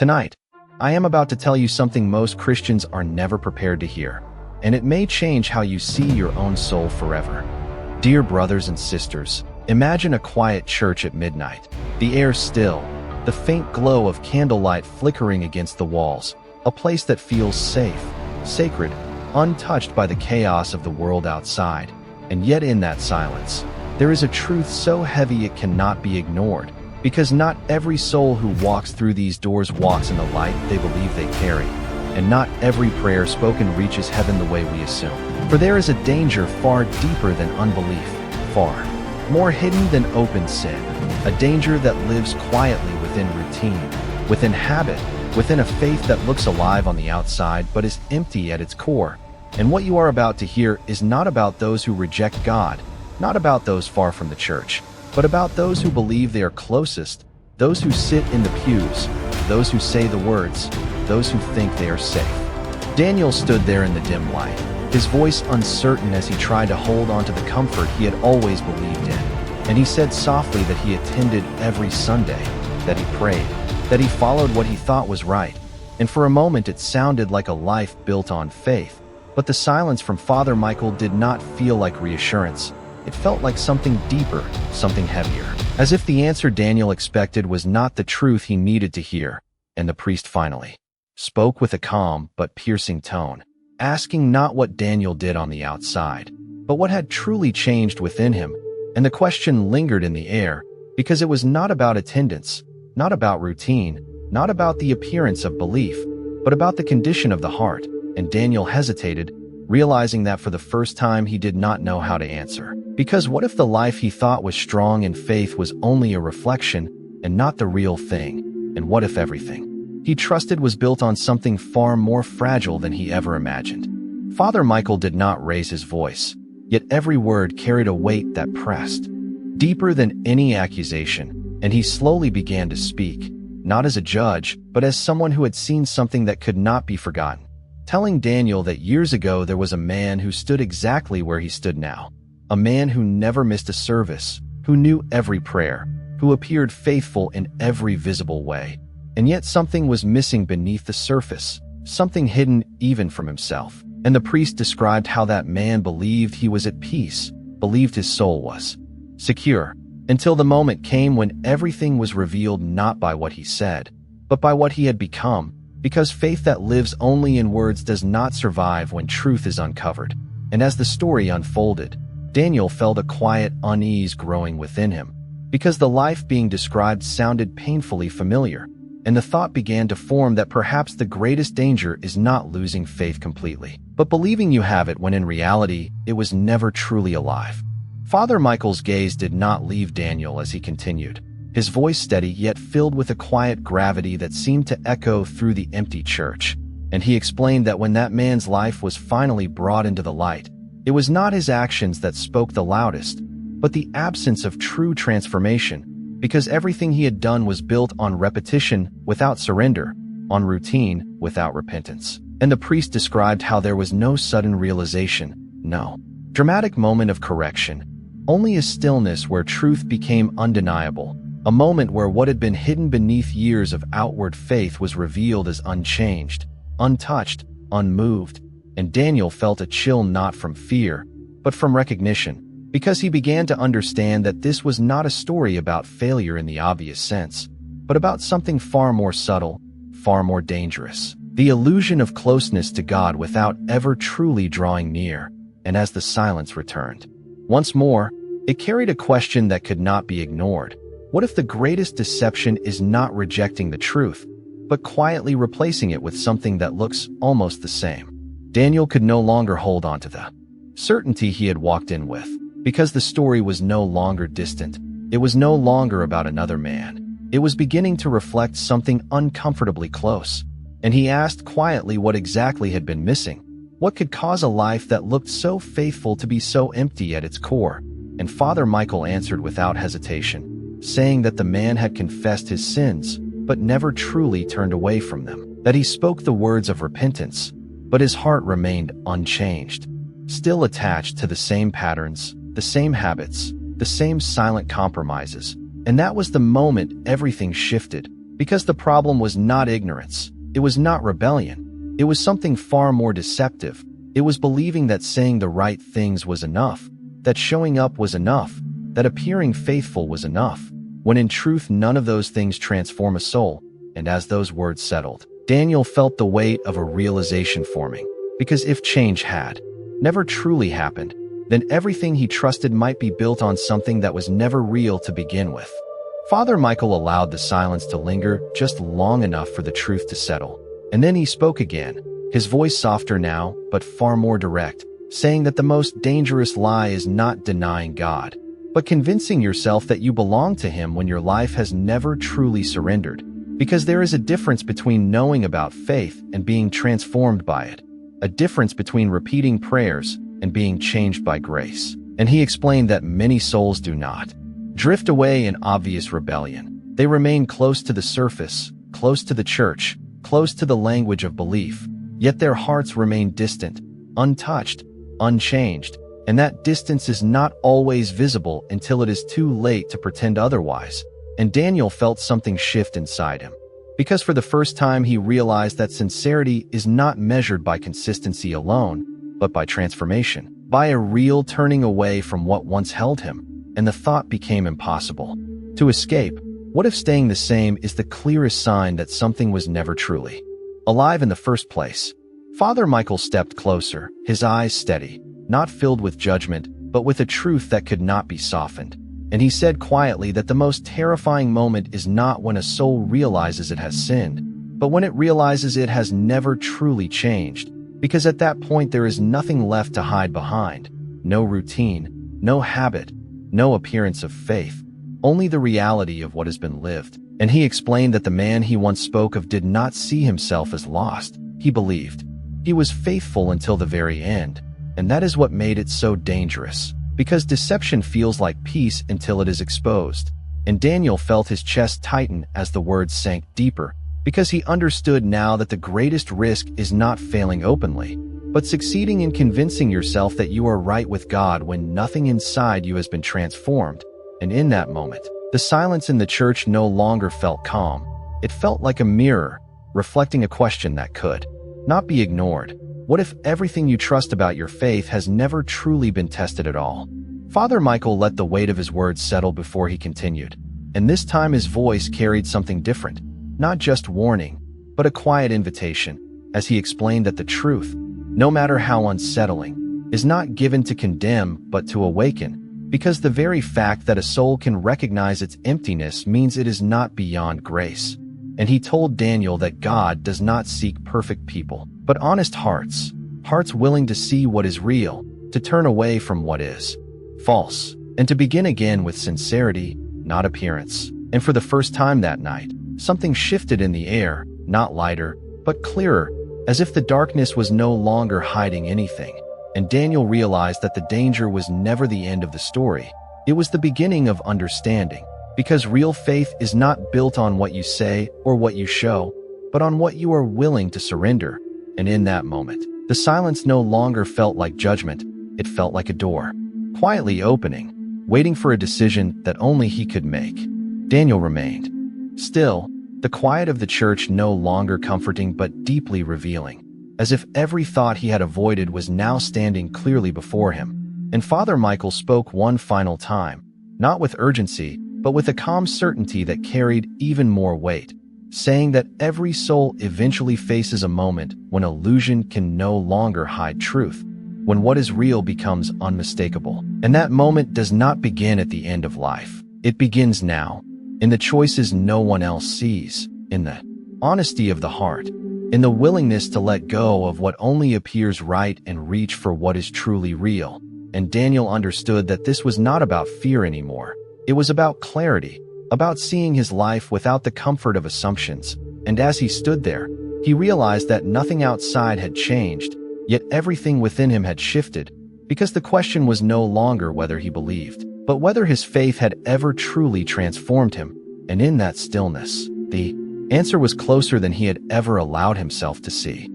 Tonight, I am about to tell you something most Christians are never prepared to hear, and it may change how you see your own soul forever. Dear brothers and sisters, imagine a quiet church at midnight, the air still, the faint glow of candlelight flickering against the walls, a place that feels safe, sacred, untouched by the chaos of the world outside. And yet in that silence, there is a truth so heavy it cannot be ignored, because not every soul who walks through these doors walks in the light they believe they carry, and not every prayer spoken reaches heaven the way we assume. For there is a danger far deeper than unbelief, far more hidden than open sin, a danger that lives quietly within routine, within habit, within a faith that looks alive on the outside but is empty at its core. And what you are about to hear is not about those who reject God, not about those far from the church, but about those who believe they are closest, those who sit in the pews, those who say the words, those who think they are safe. Daniel stood there in the dim light, his voice uncertain as he tried to hold on to the comfort he had always believed in. And he said softly that he attended every Sunday, that he prayed, that he followed what he thought was right. And for a moment it sounded like a life built on faith. But the silence from Father Michael did not feel like reassurance. It felt like something deeper, something heavier. As if the answer Daniel expected was not the truth he needed to hear. And the priest finally spoke with a calm but piercing tone, asking not what Daniel did on the outside, but what had truly changed within him. And the question lingered in the air, because it was not about attendance, not about routine, not about the appearance of belief, but about the condition of the heart. And Daniel hesitated, realizing that for the first time he did not know how to answer. Because what if the life he thought was strong in faith was only a reflection and not the real thing? And what if everything he trusted was built on something far more fragile than he ever imagined? Father Michael did not raise his voice, yet every word carried a weight that pressed deeper than any accusation, and he slowly began to speak, not as a judge, but as someone who had seen something that could not be forgotten, telling Daniel that years ago there was a man who stood exactly where he stood now, a man who never missed a service, who knew every prayer, who appeared faithful in every visible way. And yet something was missing beneath the surface, something hidden even from himself. And the priest described how that man believed he was at peace, believed his soul was secure, until the moment came when everything was revealed not by what he said, but by what he had become, because faith that lives only in words does not survive when truth is uncovered. And as the story unfolded, Daniel felt a quiet unease growing within him, because the life being described sounded painfully familiar, and the thought began to form that perhaps the greatest danger is not losing faith completely, but believing you have it when in reality it was never truly alive. Father Michael's gaze did not leave Daniel as he continued, his voice steady yet filled with a quiet gravity that seemed to echo through the empty church. And he explained that when that man's life was finally brought into the light, it was not his actions that spoke the loudest, but the absence of true transformation, because everything he had done was built on repetition without surrender, on routine without repentance. And the priest described how there was no sudden realization, no dramatic moment of correction, only a stillness where truth became undeniable, a moment where what had been hidden beneath years of outward faith was revealed as unchanged, untouched, unmoved. And Daniel felt a chill not from fear, but from recognition, because he began to understand that this was not a story about failure in the obvious sense, but about something far more subtle, far more dangerous, the illusion of closeness to God without ever truly drawing near. And as the silence returned, once more, it carried a question that could not be ignored. What if the greatest deception is not rejecting the truth, but quietly replacing it with something that looks almost the same? Daniel could no longer hold on to the certainty he had walked in with, because the story was no longer distant. It was no longer about another man. It was beginning to reflect something uncomfortably close. And he asked quietly what exactly had been missing. What could cause a life that looked so faithful to be so empty at its core? And Father Michael answered without hesitation, saying that the man had confessed his sins, but never truly turned away from them, that he spoke the words of repentance, but his heart remained unchanged, still attached to the same patterns, the same habits, the same silent compromises. And that was the moment everything shifted, Because the problem was not ignorance. It was not rebellion. It was something far more deceptive. It was believing that saying the right things was enough, that showing up was enough, that appearing faithful was enough, when in truth none of those things transform a soul. And as those words settled, Daniel felt the weight of a realization forming. Because if change had never truly happened, then everything he trusted might be built on something that was never real to begin with. Father Michael allowed the silence to linger just long enough for the truth to settle. And then he spoke again, his voice softer now, but far more direct, saying that the most dangerous lie is not denying God, but convincing yourself that you belong to Him when your life has never truly surrendered. Because there is a difference between knowing about faith and being transformed by it, a difference between repeating prayers and being changed by grace. And he explained that many souls do not drift away in obvious rebellion. They remain close to the surface, close to the church, close to the language of belief, yet their hearts remain distant, untouched, unchanged, and that distance is not always visible until it is too late to pretend otherwise. And Daniel felt something shift inside him, because for the first time he realized that sincerity is not measured by consistency alone, but by transformation, by a real turning away from what once held him. And the thought became impossible to escape. What if staying the same is the clearest sign that something was never truly alive in the first place? Father Michael stepped closer, his eyes steady, not filled with judgment, but with a truth that could not be softened. And he said quietly that the most terrifying moment is not when a soul realizes it has sinned, but when it realizes it has never truly changed. Because at that point there is nothing left to hide behind. No routine, no habit, no appearance of faith, only the reality of what has been lived. And he explained that the man he once spoke of did not see himself as lost. He believed he was faithful until the very end. And that is what made it so dangerous. Because deception feels like peace until it is exposed. And Daniel felt his chest tighten as the words sank deeper, because he understood now that the greatest risk is not failing openly, but succeeding in convincing yourself that you are right with God when nothing inside you has been transformed. And in that moment, the silence in the church no longer felt calm. It felt like a mirror, reflecting a question that could not be ignored. What if everything you trust about your faith has never truly been tested at all? Father Michael let the weight of his words settle before he continued. And this time his voice carried something different, not just warning, but a quiet invitation, as he explained that the truth, no matter how unsettling, is not given to condemn but to awaken, because the very fact that a soul can recognize its emptiness means it is not beyond grace. And he told Daniel that God does not seek perfect people, but honest hearts, hearts willing to see what is real, to turn away from what is false, and to begin again with sincerity, not appearance. And for the first time that night, something shifted in the air, not lighter, but clearer, as if the darkness was no longer hiding anything. And Daniel realized that the danger was never the end of the story. It was the beginning of understanding, because real faith is not built on what you say or what you show, but on what you are willing to surrender. And in that moment, the silence no longer felt like judgment. It felt like a door, quietly opening, waiting for a decision that only he could make. Daniel remained still, the quiet of the church no longer comforting but deeply revealing, as if every thought he had avoided was now standing clearly before him. And Father Michael spoke one final time, not with urgency, but with a calm certainty that carried even more weight, saying that every soul eventually faces a moment when illusion can no longer hide truth, when what is real becomes unmistakable. And that moment does not begin at the end of life. It begins now, in the choices no one else sees, in the honesty of the heart, in the willingness to let go of what only appears right and reach for what is truly real. And Daniel understood that this was not about fear anymore. It was about clarity, about seeing his life without the comfort of assumptions. And as he stood there, he realized that nothing outside had changed, yet everything within him had shifted, because the question was no longer whether he believed, but whether his faith had ever truly transformed him. And in that stillness, the answer was closer than he had ever allowed himself to see.